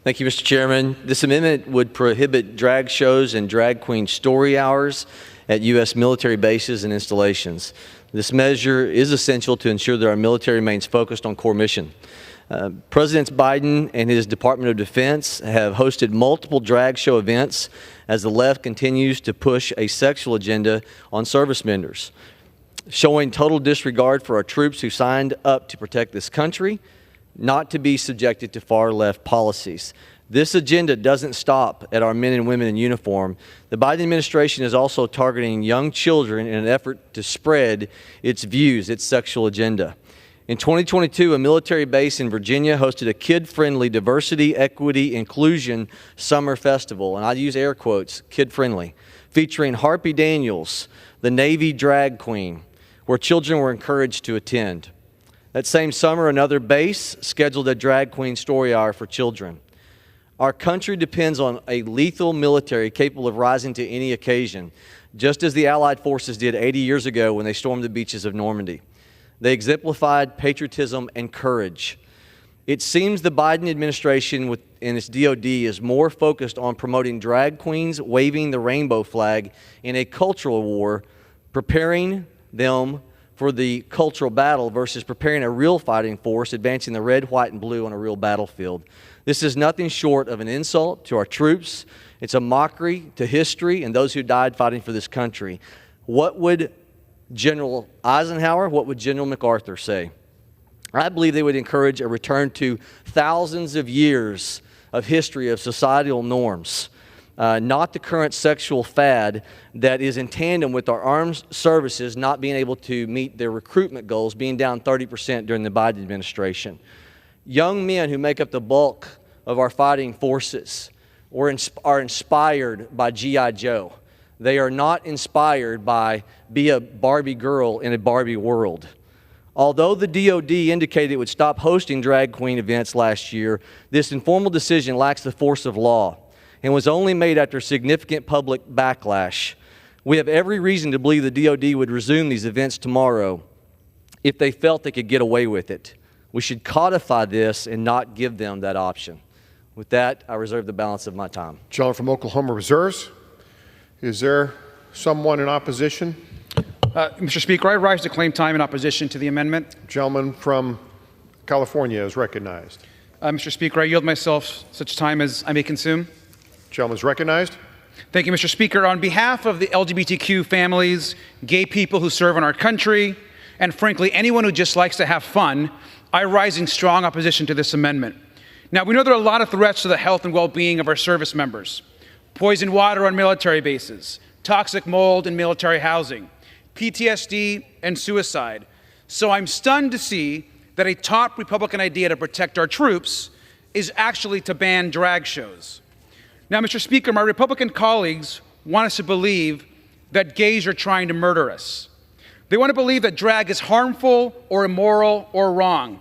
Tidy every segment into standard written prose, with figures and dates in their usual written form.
Thank you, Mr. Chairman. This amendment would prohibit drag shows and drag queen story hours at U.S. military bases and installations. This measure is essential to ensure that our military remains focused on core mission. President Biden and his Department of Defense have hosted multiple drag show events as the left continues to push a sexual agenda on service members, showing total disregard for our troops who signed up to protect this country, not to be subjected to far-left policies. This agenda doesn't stop at our men and women in uniform. The Biden administration is also targeting young children in an effort to spread its views, its sexual agenda. In 2022, a military base in Virginia hosted a kid-friendly diversity, equity, inclusion summer festival, and I use air quotes, kid-friendly, featuring Harpy Daniels, the Navy drag queen, where children were encouraged to attend. That same summer, another base scheduled a drag queen story hour for children. Our country depends on a lethal military capable of rising to any occasion, just as the Allied forces did 80 years ago when they stormed the beaches of Normandy. They exemplified patriotism and courage. It seems the Biden administration and its DOD is more focused on promoting drag queens waving the rainbow flag in a cultural war, preparing them for the cultural battle versus preparing a real fighting force, advancing the red, white, and blue on a real battlefield. This is nothing short of an insult to our troops. It's a mockery to history and those who died fighting for this country. What would General Eisenhower, what would General MacArthur say? I believe they would encourage a return to thousands of years of history of societal norms, not the current sexual fad that is in tandem with our armed services not being able to meet their recruitment goals, being down 30% during the Biden administration. Young men who make up the bulk of our fighting forces are inspired by G.I. Joe. They are not inspired by be a Barbie girl in a Barbie world. Although the DOD indicated it would stop hosting drag queen events last year, this informal decision lacks the force of law and was only made after significant public backlash. We have every reason to believe the DOD would resume these events tomorrow if they felt they could get away with it. We should codify this and not give them that option. With that, I reserve the balance of my time. Gentleman from Oklahoma reserves. Is there someone in opposition? Mr. Speaker, I rise to claim time in opposition to the amendment. Gentleman from California is recognized. Mr. Speaker, I yield myself such time as I may consume. Gentleman is recognized. Thank you, Mr. Speaker. On behalf of the LGBTQ families, gay people who serve in our country, and frankly, anyone who just likes to have fun, I rise in strong opposition to this amendment. Now, we know there are a lot of threats to the health and well-being of our service members. Poisoned water on military bases, toxic mold in military housing, PTSD, and suicide. So I'm stunned to see that a top Republican idea to protect our troops is actually to ban drag shows. Now, Mr. Speaker, my Republican colleagues want us to believe that gays are trying to murder us. They want to believe that drag is harmful or immoral or wrong.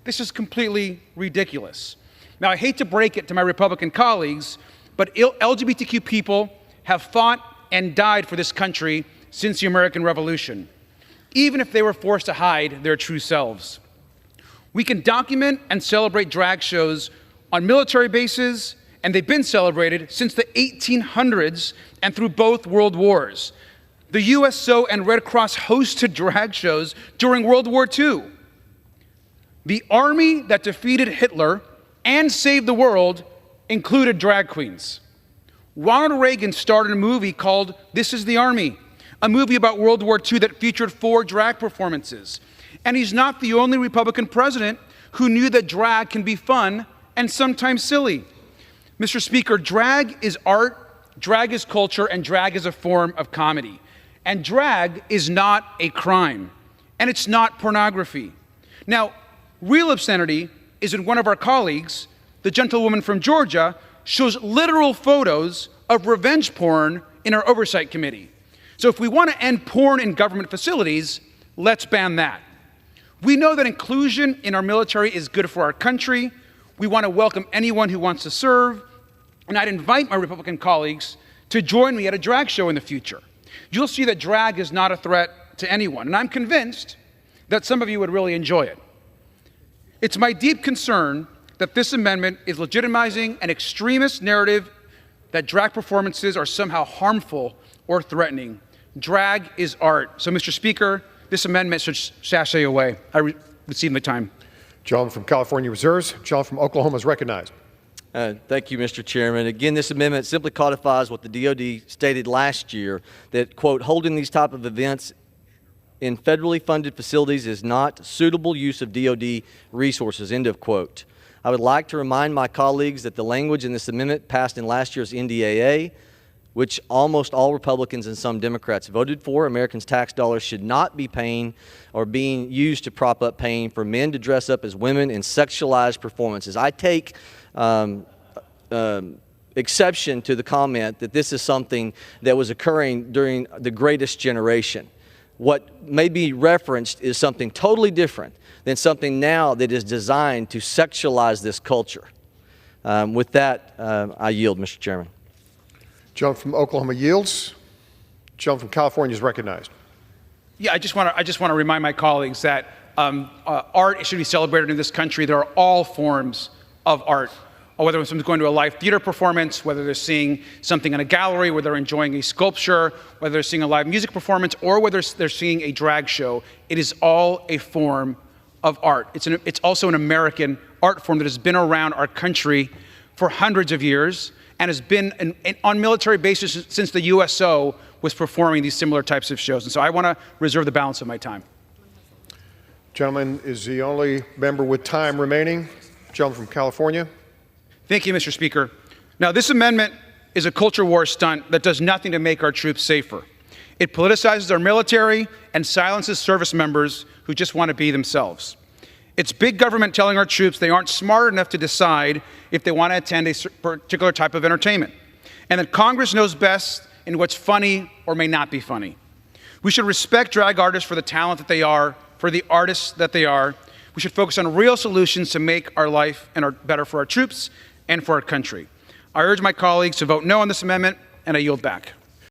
This is completely ridiculous. Now, I hate to break it to my Republican colleagues, but LGBTQ people have fought and died for this country since the American Revolution, even if they were forced to hide their true selves. We can document and celebrate drag shows on military bases, and they've been celebrated since the 1800s and through both world wars. The USO and Red Cross hosted drag shows during World War II. The army that defeated Hitler and saved the world included drag queens. Ronald Reagan starred in a movie called This Is the Army, a movie about World War II that featured 4 drag performances. And he's not the only Republican president who knew that drag can be fun and sometimes silly. Mr. Speaker, drag is art, drag is culture, and drag is a form of comedy. And drag is not a crime, and it's not pornography. Now, real obscenity is when one of our colleagues, the gentlewoman from Georgia, shows literal photos of revenge porn in our oversight committee. So if we want to end porn in government facilities, let's ban that. We know that inclusion in our military is good for our country. We want to welcome anyone who wants to serve, and I'd invite my Republican colleagues to join me at a drag show in the future. You'll see that drag is not a threat to anyone, and I'm convinced that some of you would really enjoy it. It's my deep concern that this amendment is legitimizing an extremist narrative that drag performances are somehow harmful or threatening. Drag is art. So, Mr. Speaker, this amendment should sashay away. I receive my time. Gentleman from California reserves. Gentleman from Oklahoma is recognized. Thank you, Mr. Chairman. Again, this amendment simply codifies what the DOD stated last year, that, quote, holding these type of events in federally funded facilities is not suitable use of DOD resources, end of quote. I would like to remind my colleagues that the language in this amendment passed in last year's NDAA, which almost all Republicans and some Democrats voted for, Americans' tax dollars should not be paying or being used to prop up paying for men to dress up as women in sexualized performances. I take exception to the comment that this is something that was occurring during the greatest generation. What may be referenced is something totally different than something now that is designed to sexualize this culture. With that, I yield, Mr. Chairman. Gentleman from Oklahoma yields. Gentleman from California is recognized. Yeah, I just want to remind my colleagues that art should be celebrated in this country. There are all forms of art, or whether someone's going to a live theater performance, whether they're seeing something in a gallery, whether they're enjoying a sculpture, whether they're seeing a live music performance, or whether they're seeing a drag show. It is all a form of art. It's also an American art form that has been around our country for hundreds of years and has been on military bases since the USO was performing these similar types of shows. And so I want to reserve the balance of my time. Gentleman is the only member with time remaining. Gentleman from California. Thank you, Mr. Speaker. Now, this amendment is a culture war stunt that does nothing to make our troops safer. It politicizes our military and silences service members who just want to be themselves. It's big government telling our troops they aren't smart enough to decide if they want to attend a particular type of entertainment, and that Congress knows best in what's funny or may not be funny. We should respect drag artists for the talent that they are, for the artists that they are. We should focus on real solutions to make our life better for our troops and for our country. I urge my colleagues to vote no on this amendment, and I yield back.